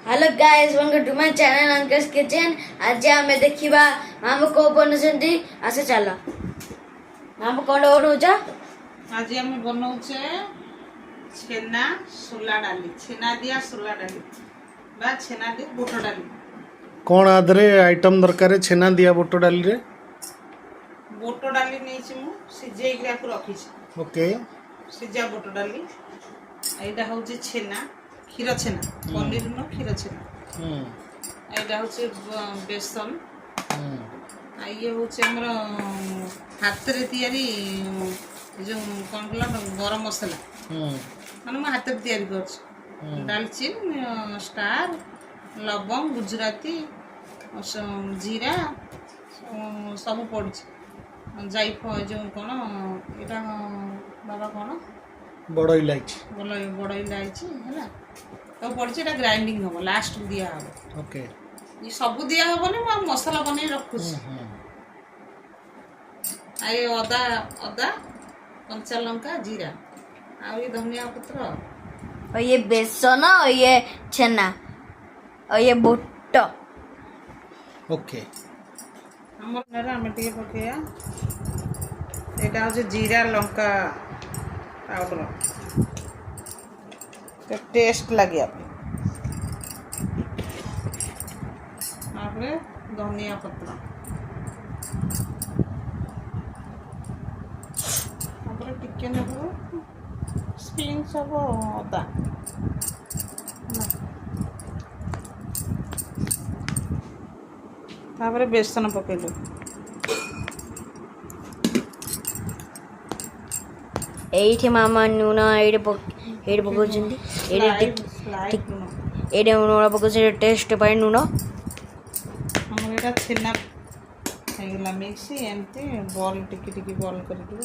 Hello guys welcome to my channel Anka's kitchen. आज आमे देखिबा मामू को बनउछंती आसे चलो मामू कोन बनउछा। आज आमे बनउछे छेना सोला डाली, छेना दिया सोला डाली बा छेना दे बुट डाली। कौन आदरे आइटम दरकार छेना दिया बुट डाली रे? बुट डाली नेछि मु सिझेई के रखी छी। ओके सिझा बुट डाली एटा होउची छेना क्षीर छेना पनीर न क्षीर छेना एटा होउची बेसन आ ये होउची हमर हाथ रे तयारी जो कोन कला गरम मसाला माने म हाथ रे तयारी करछ दालचीन स्टार लवंग गुजराती जीरा सब पड़छ जाइफ जो कोन एटा बाबा कोन बड़ इलायची बड़ इलायची है तो पड़छ एटा ग्राइंडिंग हो लास्ट दिया हो। ओके ये सब दिया हो बने म मसाला बने रखुछ आए अदा अदा कंचा लंका जीरा आ ये धनिया पत्र और ये बेसन और ये छेना और ये बुट। ओके हमर नरा मटिए पकेया एटा हो जीरा लंका पाउडर तो टेस्ट लगे आपरे धनिया पत्र आपरे टिके नेबो स्प्रिंग सब अदा तापरे बेसन पकेलु एठी मामा नून एडी पकोचंती एडी नून पकोचे टेस्ट पाई नून हमर एटा छेना हेगला मिक्सी एमती बॉल टिकी टिकी बॉल करके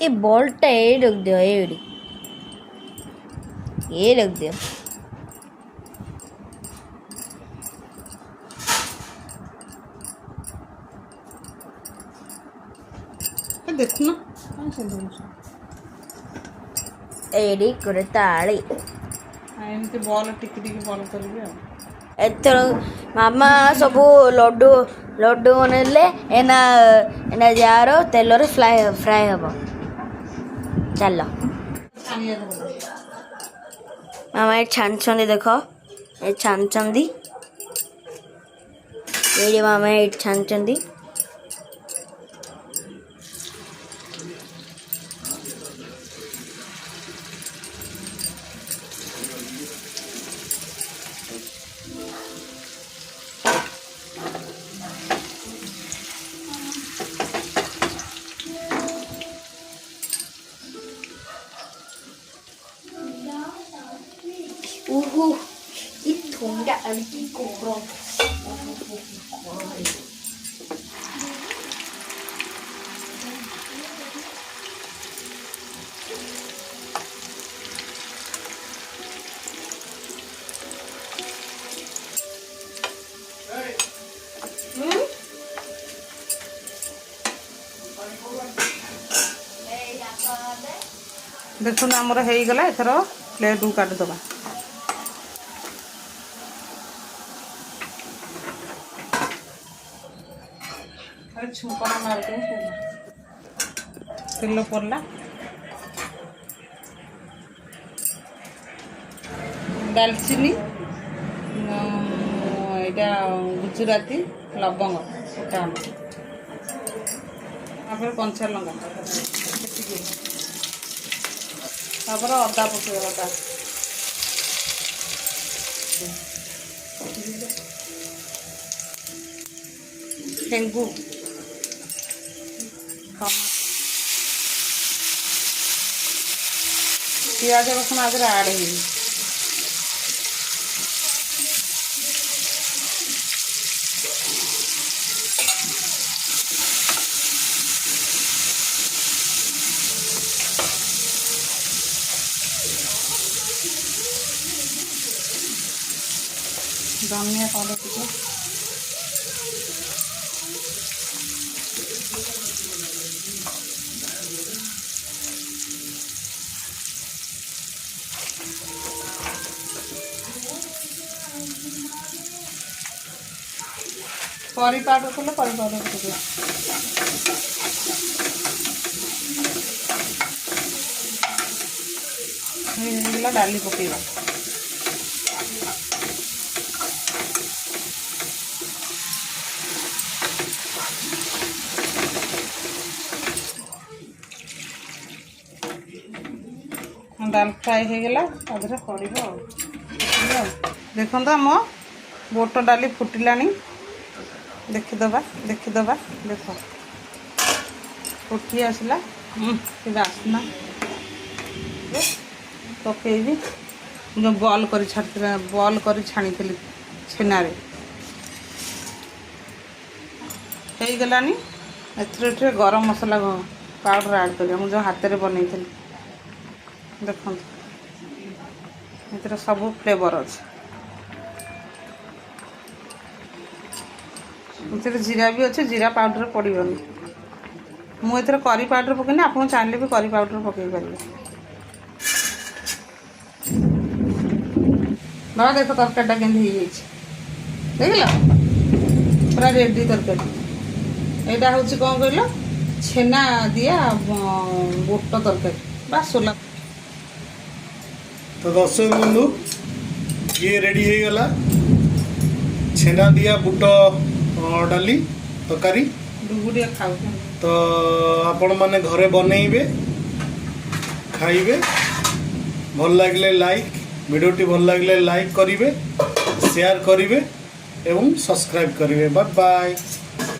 ये बॉल्टा ये रख दियो ये रख दियो देखो एडी करे ताळी एमती बॉल टिकी टिकी बॉल करके एथर मामा सबू लड्डू लड्डू बनले एना एना जारो तेलरे फ्राई हबो। चलो मामा ये छानछंदी देखो ये छानछंदी ये मामा ये छानछंदी 이 동작 알기고 그럼 देखो आमर हो गला एथर प्लेट को काट दबा छुपा मार के तेल पड़ला दालचीनी एटा गुजराती लवंग कंचा लंका तापर अदा पके अदा हेंगू प्याज रसुण आगे आड़ हो ଧନିଆ ପାଉଡ଼ର ଟିକେ, କରି ପାଉଡ଼ର କଲେ କରି ପାଉଡ଼ର ଟିକେ, ହେଇଗଲା ଡାଲି ପକେଇବା। ଡାଲ ଫ୍ରାଏ ହେଇଗଲା, ତା ଦେହରେ ପଡ଼ିବ ଆଉ। ଦେଖନ୍ତୁ ଆମ ବୁଟ ଡାଲି ଫୁଟିଲାଣି, ଦେଖିଦେବା ଦେଖ ଫୁଟି ଆସିଲା। ସେ ବାସ୍ନା ପକେଇବି ଯେଉଁ ବଲ୍ କରି ଛାଣିଥିଲି ଛେନାରେ, ହେଇଗଲାନି। ଏଥିରେ ଗରମ ମସଲା ପାଉଡ଼ର ଆଡ଼୍ କରିବା, ମୁଁ ଯେଉଁ ହାତରେ ବନେଇଥିଲି। ଦେଖନ୍ତୁ ଏଥିରେ ସବୁ ଫ୍ଲେଭର୍ ଅଛି। ଏଥିରେ ଜିରା ବି ଅଛି, ଜିରା ପାଉଡ଼ର ପଡ଼ିବନି। ମୁଁ ଏଥିରେ କରି ପାଉଡ଼ର ପକେଇନି, ଆପଣ ଚାହିଁଲେ ବି କରି ପାଉଡ଼ର ପକେଇ ପାରିବେ। ବାବା ଦେଖ ତରକାରୀଟା କେମିତି ହେଇଯାଇଛି, ଦେଖିଲ ପୁରା ରେଡ଼ି ତରକାରୀ। ଏଇଟା ହେଉଛି କ'ଣ କହିଲ, ଛେନା ଦିଆ ବୁଟ ତରକାରୀ ବା ସୋଲା। तो दर्शक बंधु ये रेडी हो गला छेना दिया बुट डाली तकारी। तो आपण माने घरे बनइबे खाइबे, भल लागले लाइक, वीडियोटी भल लागले लाइक करिवे, शेयर करिवे एवं सब्सक्राइब करिवे। Bye bye.